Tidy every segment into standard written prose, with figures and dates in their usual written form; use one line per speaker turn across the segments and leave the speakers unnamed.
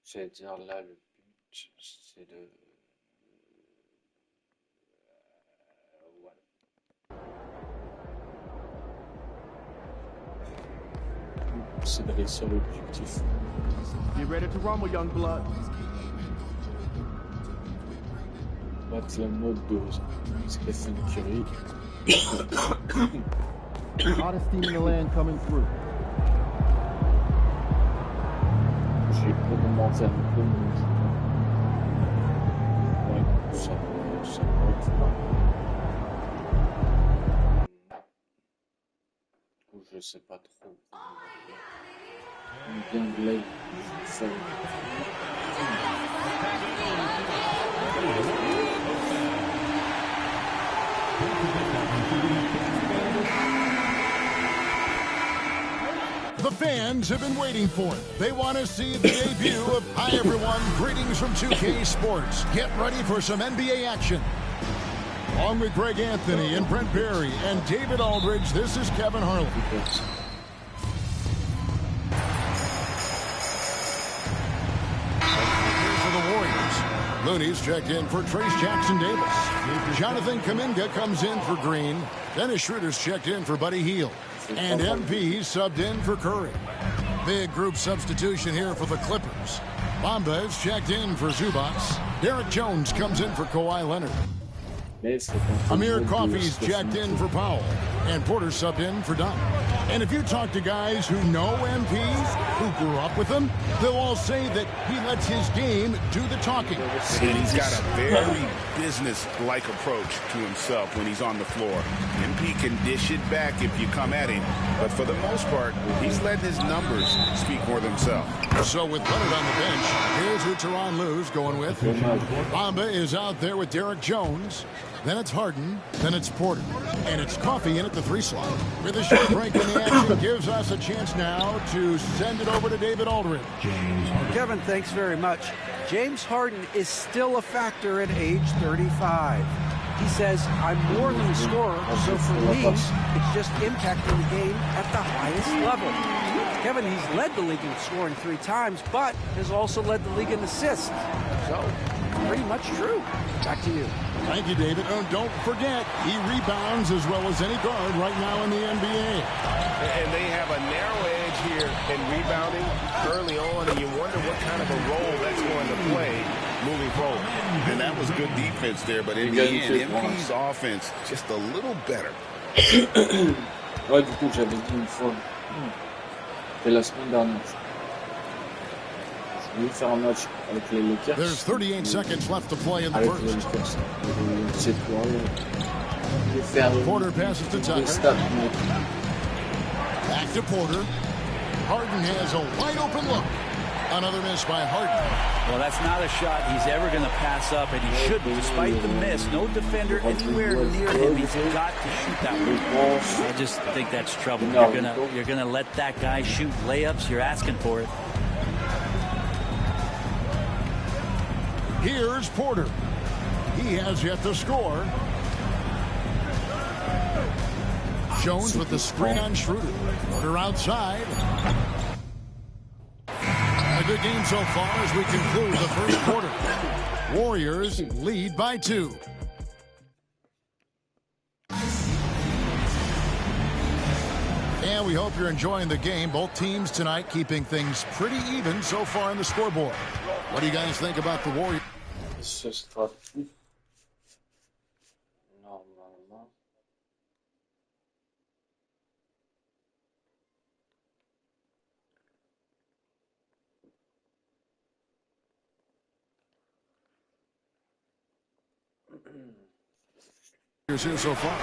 J'allais dire là, le but, c'est de... voilà. C'est de réussir l'objectif.
You ready to rumble, young blood?
Battre le mode de Stephen Curry.
Hottest team in the land coming through.
J'ai augmenté un peu mon jeu. Ouais, ça va être là. Je sais pas trop. Bien Blade, ça
The fans have been waiting for it. They want to see the debut of... Hi, everyone. Greetings from 2K Sports. Get ready for some NBA action. Along with Greg Anthony and Brent Berry and David Aldridge, this is Kevin Harlan. For the Warriors, Looney's checked in for Trace Jackson-Davis. Jonathan Kuminga comes in for Green. Dennis Schroeder's checked in for Buddy Hield. And MP subbed in for Curry. Big group substitution here for the Clippers. Bamba is checked in for Zubats. Derek Jones comes in for Kawhi Leonard. Amir Coffey's checked in for Powell, and Porter subbed in for Dunn. And if you talk to guys who know MP, who grew up with him, they'll all say that he lets his game do the talking.
And he's got a very business-like approach to himself when he's on the floor. MP can dish it back if you come at him, but for the most part, he's letting his numbers speak for themselves.
So with Leonard on the bench, here's who Tyronn Lue's going with. Bamba is out there with Derek Jones. Then it's Harden, then it's Porter, and it's Coffey in at the 3 slot. With a short break in the action, gives us a chance now to send it over to David Aldridge.
Kevin, thanks very much. James Harden is still a factor at age 35. He says, I'm more than a scorer, so for me, it's just impacting the game at the highest level. Kevin, he's led the league in scoring 3 times, but has also led the league in assists. So, pretty much true. Back to you.
Thank you, David. Oh, don't forget, he rebounds as well as any guard right now in the NBA.
And they have a narrow edge here in rebounding early on, and you wonder what kind of a role that's going to play moving forward. And that was good defense there, but in the end, MP's offense just a little better.
Ouais, du coup, j'avais dit une fois. Et la semaine dernière. Je voulais faire un match avec les Lakers.
There's 38 seconds left to play in the first. Porter passes to Tucker. Back to Porter. Harden has a wide open look. Another miss by Harden.
Well, that's not a shot he's ever going to pass up, and he shouldn't, despite the miss. No defender anywhere near him. He's got to shoot that one. I just think that's trouble. You're gonna let that guy shoot layups. You're asking for it.
Here's Porter. He has yet to score. Jones with the screen on Schroeder. Porter outside. A good game so far as we conclude the first quarter. Warriors lead by 2. And we hope you're enjoying the game. Both teams tonight keeping things pretty even so far on the scoreboard. What do you guys think about the Warriors?
Ce sera tout. Normalement.
Here so far.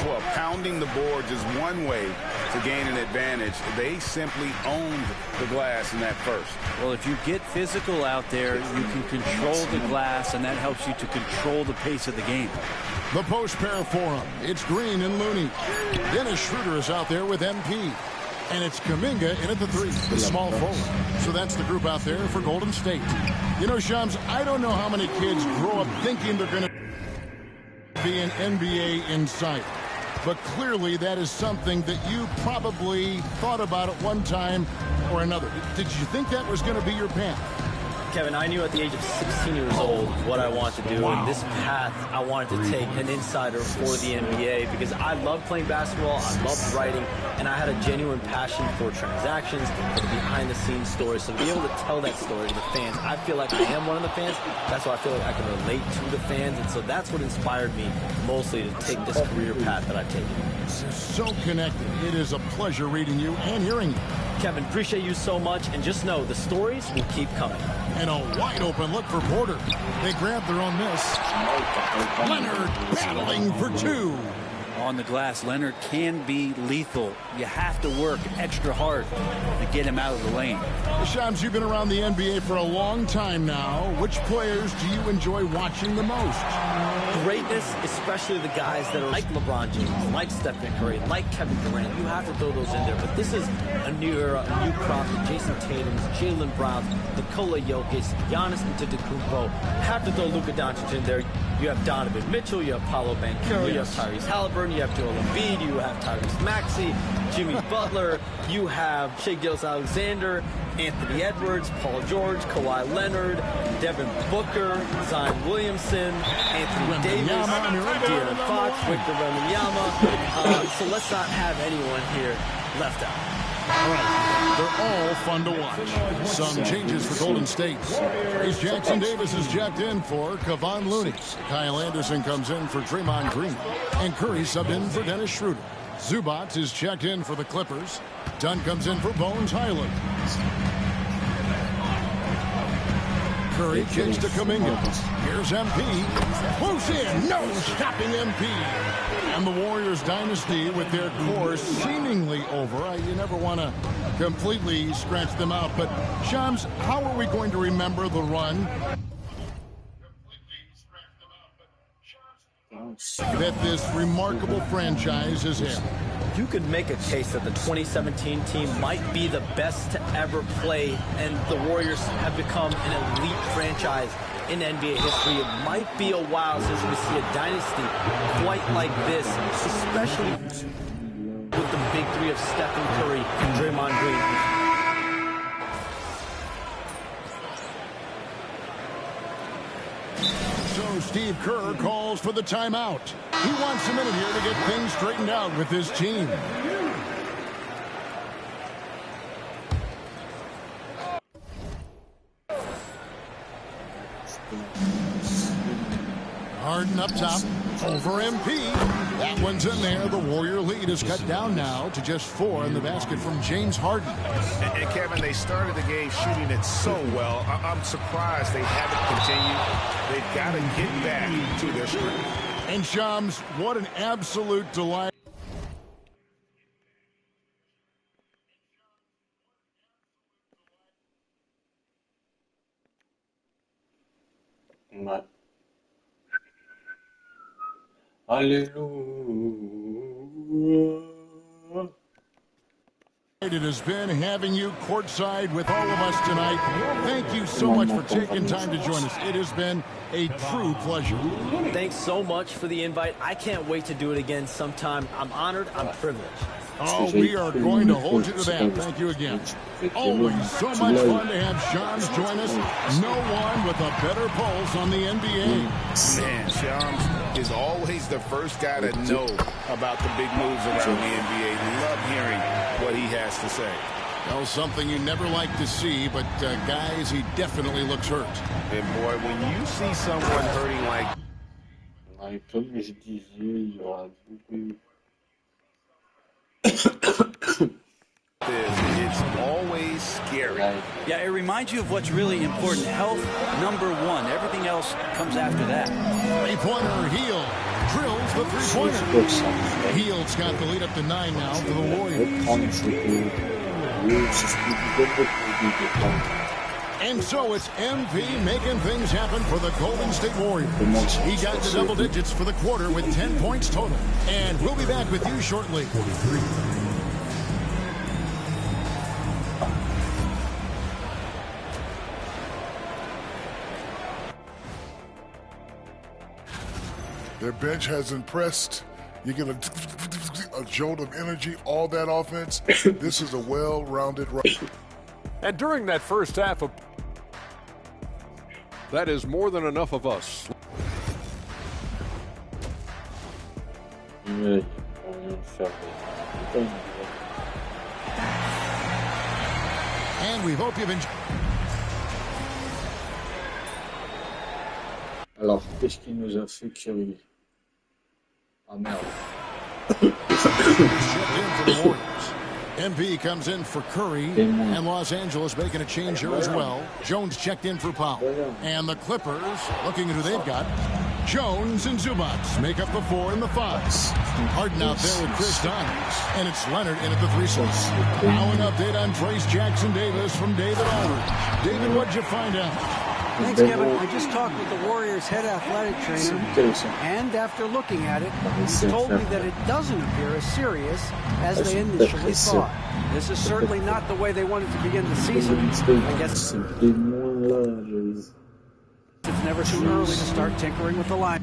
Well, pounding the boards is one way to gain an advantage. They simply owned the glass in that first.
Well, if you get physical out there, you can control the glass, and that helps you to control the pace of the game.
The post pair for him. It's Green and Looney. Dennis Schroeder is out there with MP. And it's Kuminga in at the 3, the small forward. So that's the group out there for Golden State. You know, Shams, I don't know how many kids grow up thinking they're going to be an NBA insider. But clearly that is something that you probably thought about at one time or another. Did you think that was going to be your path?
Kevin, I knew at the age of 16 years old what I wanted to do, and this path I wanted to take an insider for the NBA because I love playing basketball, I loved writing, and I had a genuine passion for transactions, for the behind-the-scenes stories. So to be able to tell that story to the fans, I feel like I am one of the fans. That's why I feel like I can relate to the fans, and so that's what inspired me mostly to take this career path that I've taken.
You're so connected. It is a pleasure reading you and hearing you.
Kevin, appreciate you so much, and just know the stories will keep coming.
And a wide open look for Porter. They grab their own miss. Leonard battling for 2.
On the glass, Leonard can be lethal. You have to work extra hard to get him out of the lane.
Shams, you've been around the NBA for a long time now. Which players do you enjoy watching the most?
Greatness, especially the guys that are like LeBron James, like Stephen Curry, like Kevin Durant. You have to throw those in there. But this is a new era, a new crop. Jason Tatum's, Jaylen Brown's, Nikola Jokic, Giannis Antetokounmpo. Have to throw Luka Doncic in there. You have Donovan Mitchell, you have Paolo Banchero, you have Tyrese Halliburton, you have Joel Embiid, you have Tyrese Maxey, Jimmy Butler, you have Shai Gilgeous-Alexander, Anthony Edwards, Paul George, Kawhi Leonard, Devin Booker, Zion Williamson, Anthony Davis, De'Aaron Fox, Victor Wembanyama. So let's not have anyone here left out.
All right, they're all fun to watch. Some changes for Golden State. Trace Jackson Davis is checked in for Kevon Looney. Kyle Anderson comes in for Draymond Green. And Curry subbed in for Dennis Schroeder. Zubac is checked in for the Clippers. Dunn comes in for Bones Highland. Curry kicks to Kuminga. Here's MP. Close in. No stopping MP. And the Warriors dynasty with their core seemingly over. You never want to completely scratch them out. But, Shams, how are we going to remember the run that this remarkable franchise has had?
You could make a case that the 2017 team might be the best to ever play, and the Warriors have become an elite franchise in NBA history. It might be a while since we see a dynasty quite like this, especially with the big three of Stephen Curry and Draymond Green.
So Steve Kerr calls for the timeout. He wants a minute here to get things straightened out with his team. Harden up top, over MP. That one's in there. The Warrior lead is cut down now to just 4 in the basket from James Harden.
And Kevin, they started the game shooting it so well. I'm surprised they haven't continued. They've got to get back to their strength.
And Shams, what an absolute delight.
Hallelujah.
It has been having you courtside with all of us tonight. Thank you so much for taking time to join us. It has been a true pleasure.
Thanks so much for the invite. I can't wait to do it again sometime. I'm honored. I'm privileged.
Oh, we are going to hold you to that. Thank you again. Always so much fun to have Shams join us. No one with a better pulse on the NBA.
Man, Shams is always the first guy to know about the big moves around the NBA. Love hearing what he has to say.
Well, something you never like to see, but guys, he definitely looks hurt.
And boy, when you see someone hurting like
Comme je disais, il y aura beaucoup.
this, it's always scary.
Yeah, it reminds you of what's really important. Health, number one. Everything else comes after that.
Three-pointer, Hield drills the three-pointer. Hield's got the lead up to 9 now for the Warriors. And so it's MP making things happen for the Golden State Warriors. He got to double digits for the quarter with 10 points total. And we'll be back with you shortly.
Their bench has impressed. You get a jolt of energy, all that offense. This is a well-rounded run.
And during that first half of... That is more than enough of us.
And we hope you've enjoyed.
Alors, qu'est-ce qu'il nous a fait Curry? Ah merde.
MP comes in for Curry, and Los Angeles making a change here as well. Jones checked in for Powell. And the Clippers, looking at who they've got, Jones and Zubac make up the 4 and the 5. Harden out there with Chris Dunn. And it's Leonard in at the 3 slots. Now an update on Trace Jackson Davis from David Aldridge. David, what'd you find out?
Thanks, Kevin. I just talked with the Warriors' head athletic trainer, and after looking at it, he told me that it doesn't appear as serious as they initially thought. This is certainly not the way they wanted to begin the season. I guess it's never too early to start tinkering with the line.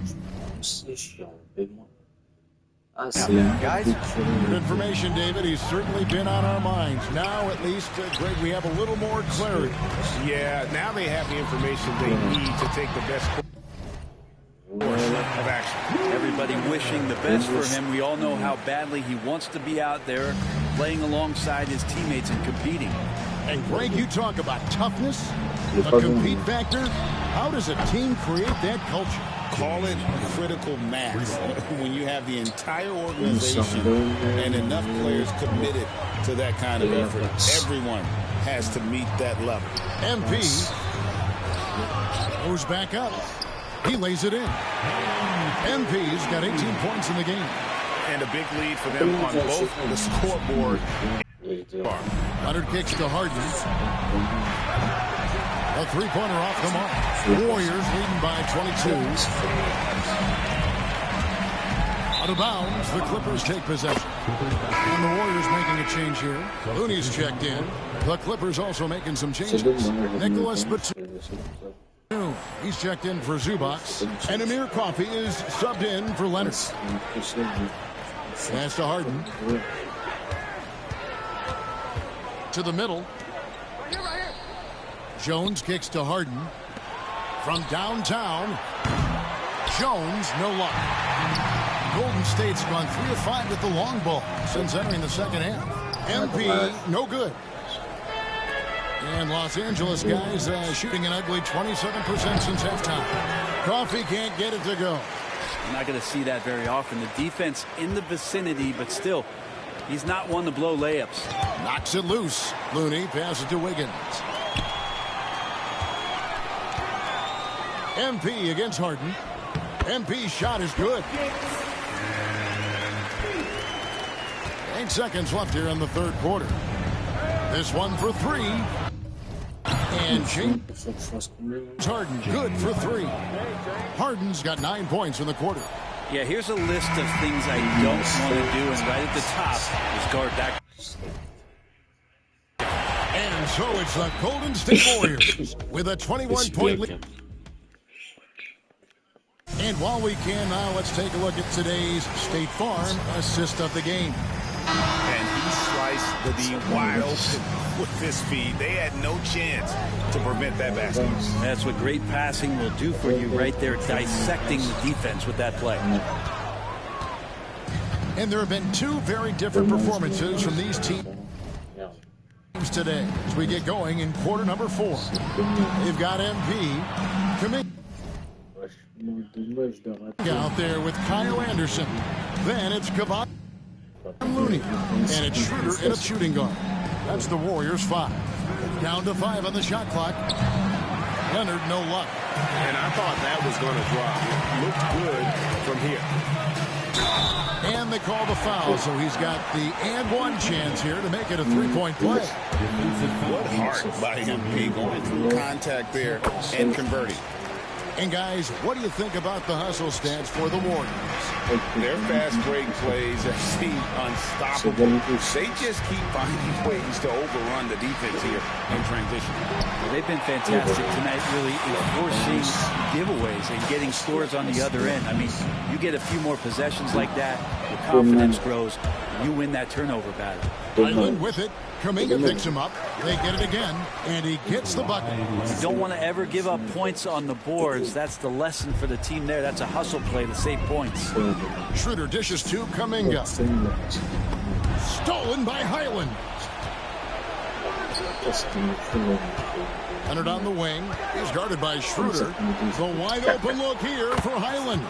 Guys,
good information, David. He's certainly been on our minds. Now, at least, Greg, we have a little more clarity.
Yeah, now they have the information they need to take the best course of action.
Everybody wishing the best for him. We all know how badly he wants to be out there playing alongside his teammates and competing.
And, Greg, you talk about toughness, a compete factor. How does a team create that culture?
Call it critical mass. When you have the entire organization and enough players committed to that kind of effort, everyone has to meet that level.
MP goes back up. He lays it in. MP's got 18 points in the game.
And a big lead for them on both the scoreboard.
Leonard kicks to Harden. A three-pointer off the mark. Warriors leading by 22. Out of bounds, the Clippers take possession. And the Warriors making a change here. Looney's checked in. The Clippers also making some changes. Nicholas Batum. He's checked in for Zubac. And Amir Coffey is subbed in for Leonard. Pass to Harden. To the middle. Jones kicks to Harden. From downtown, Jones, no luck. Golden State's gone 3 of 5 with the long ball since entering the second half. MP, no good. And Los Angeles guys shooting an ugly 27% since halftime. Coffey can't get it to go.
You're not going to see that very often. The defense in the vicinity, but still, he's not one to blow layups.
Knocks it loose. Looney passes to Wiggins. MP against Harden. MP's shot is good. 8 seconds left here in the third quarter. This one for 3. And James Harden, good for 3. Harden's got 9 points in the quarter.
Yeah, here's a list of things I don't want to do, and right at the top is guard that.
And so it's the Golden State Warriors with a 21-point lead. And while we can now, let's take a look at today's State Farm assist of the game.
And he sliced the D wide open with this feed. They had no chance to prevent that basket.
That's what great passing will do for you right there, dissecting the defense with that play.
And there have been 2 very different performances from these teams today as we get going in quarter number 4. They've got MP committed out there with Kyle Anderson. Then it's Kevon Looney. And it's Schroeder in a shooting guard. That's the Warriors 5. Down to 5 on the shot clock. Leonard, no luck.
And I thought that was going to drop. It looked good from here.
And they call the foul, so he's got the and one chance here to make it a three-point play.
What heart by MP going through contact there and converting.
And guys, what do you think about the hustle stats for the Warriors?
Their fast break plays have seemed unstoppable. They just keep finding ways to overrun the defense here in transition.
Well, they've been fantastic tonight, really enforcing giveaways and getting scores on the other end. I mean, you get a few more possessions like that, your confidence grows, and you win that turnover battle.
Island with it. Kaminga picks him up. They get it again, and he gets the bucket.
You don't want to ever give up points on the boards. That's the lesson for the team there. That's a hustle play to save points.
Schroeder dishes to Kaminga. Stolen by Highland. Leonard on the wing. He's guarded by Schroeder. The wide open look here for Highland.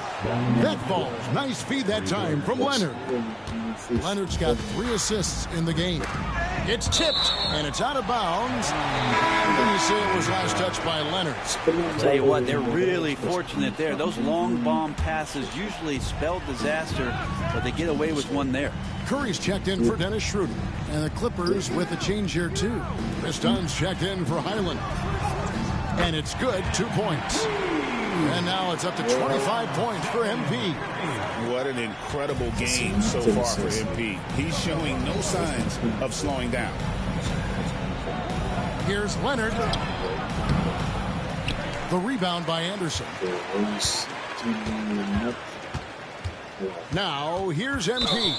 That falls. Nice feed that time from Leonard. Leonard's got 3 assists in the game. It's tipped, and it's out of bounds. And you see it was last touched by Leonard.
I'll tell you what, they're really fortunate there. Those long bomb passes usually spell disaster, but they get away with one there.
Curry's checked in for Dennis Schroeder. And the Clippers with a change here, too. Pistons checked in for Highland. And it's good, 2 points. And now it's up to 25 points for MP.
What an incredible game so far for MP. He's showing no signs of slowing down.
Here's Leonard. The rebound by Anderson. Now, here's MP.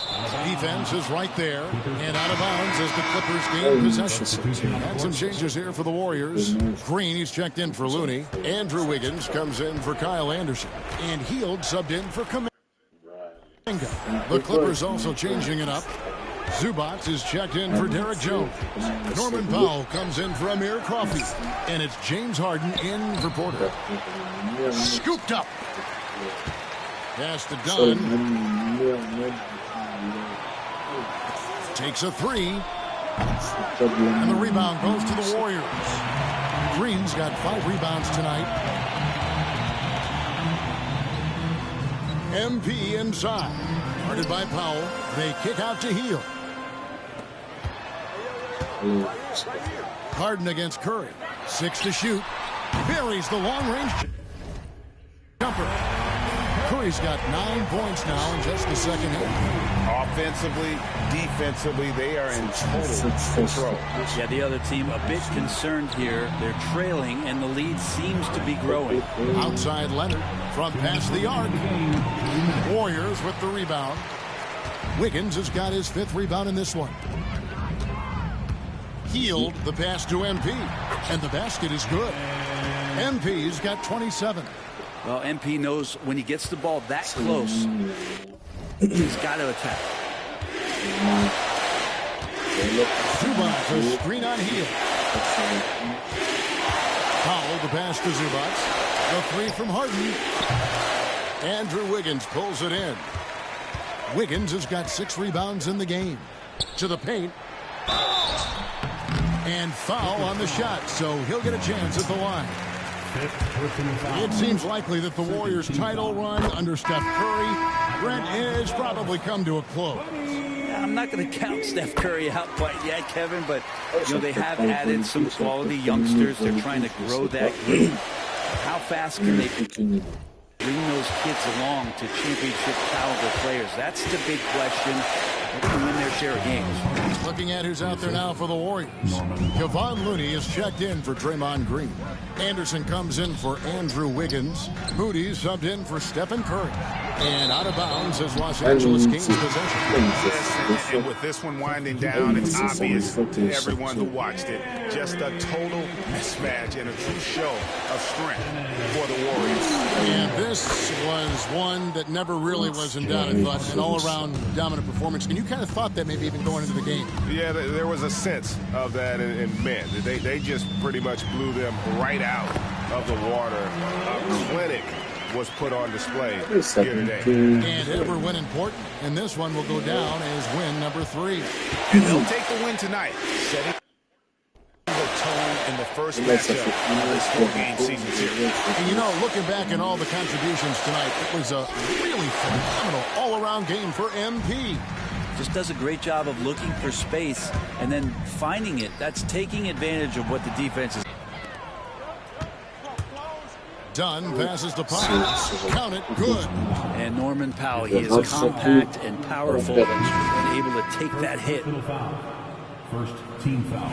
Defense is right there. And out of bounds as the Clippers gain possession. And some changes here for the Warriors. Green, he's checked in for Looney. Andrew Wiggins comes in for Kyle Anderson. And Hield subbed in for Kaminga. The Clippers also changing it up. Zubac is checked in for Derek Jones. Norman Powell comes in for Amir Coffey. And it's James Harden in for Porter. Scooped up. Pass to Dunn. Takes a 3. And the rebound goes to the Warriors. Green's got 5 rebounds tonight. MP inside. Guarded by Powell. They kick out to Hield. Harden against Curry. 6 to shoot. Buries the long-range jumper. Curry's got 9 points now in just the second half.
Offensively, defensively, they are in total control.
Yeah, the other team a bit concerned here. They're trailing, and the lead seems to be growing.
Outside Leonard from past the arc. Warriors with the rebound. Wiggins has got his 5th rebound in this one. Hield the pass to MP, and the basket is good. MP's got 27.
Well, MP knows when he gets the ball that close, he's got to attack.
Zubac, a screen on Hield. Powell, the pass to Zubac. The 3 from Harden. Andrew Wiggins pulls it in. Wiggins has got 6 rebounds in the game. To the paint. And foul on the shot, so he'll get a chance at the line. It seems likely that the Warriors' title run under Steph Curry, Brent, has probably come to a close.
I'm not going to count Steph Curry out quite yet, Kevin, but they have added some quality youngsters. They're trying to grow that group. How fast can they bring those kids along to championship caliber players? That's the big question. They're going to win their share of games.
Looking at who's out there now for the Warriors. Kevon Looney is checked in for Draymond Green. Anderson comes in for Andrew Wiggins. Moody subbed in for Stephen Curry. And out of bounds as Los Angeles gains possession.
And with this one winding down, it's obvious to everyone who watched it. Just a total mismatch and a true show of strength for the Warriors.
And this was one that never really was in doubt, but an all-around dominant performance. And you kind of thought that maybe even going into the game.
Yeah, there was a sense of that in men. They just pretty much blew them right out of the water. A clinic was put on display
Oui, ça
here today.
And ever win important. And this one will go down as win number 3.
And they'll take the win tonight, setting the tone in the first matchup of this 4-game season series.
And you know, looking back at all the contributions tonight, it was a really phenomenal all-around game for MP.
Just does a great job of looking for space and then finding it. That's taking advantage of what the defense is.
Dunn passes the puck. Count it, good.
And Norman Powell, he is compact and powerful and able to take that hit.
First team foul.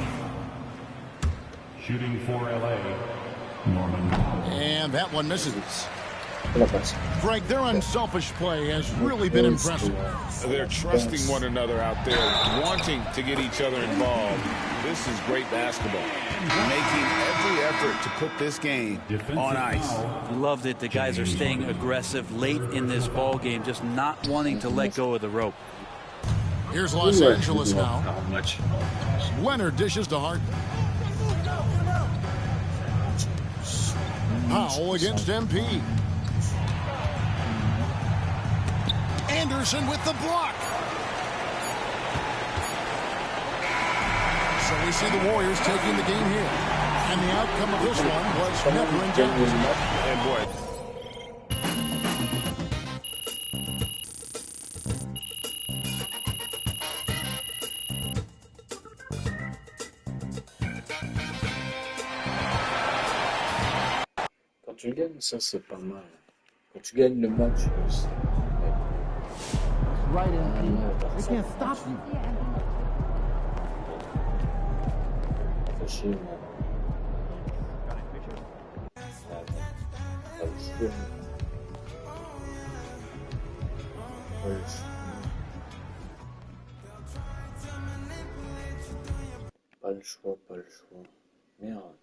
Shooting for LA, Norman.
And that one misses. Frank, their unselfish play has really been impressive.
They're trusting one another out there, wanting to get each other involved. This is great basketball. Making every effort to put this game on ice.
Love that the guys are staying aggressive late in this ball game, just not wanting to let go of the rope.
Here's Los Angeles now.
How much?
Leonard dishes to Hart. Powell against MP. Anderson with the block. So we see the Warriors taking the game here. And the outcome of this one was never intended.
And boy,
Quand tu gagnes, ça c'est pas mal. Quand tu gagnes le match, c'est
Right in. They can't stop you.
fait chier, mais... Pas le choix. Pas le choix. Pas le choix. Merde.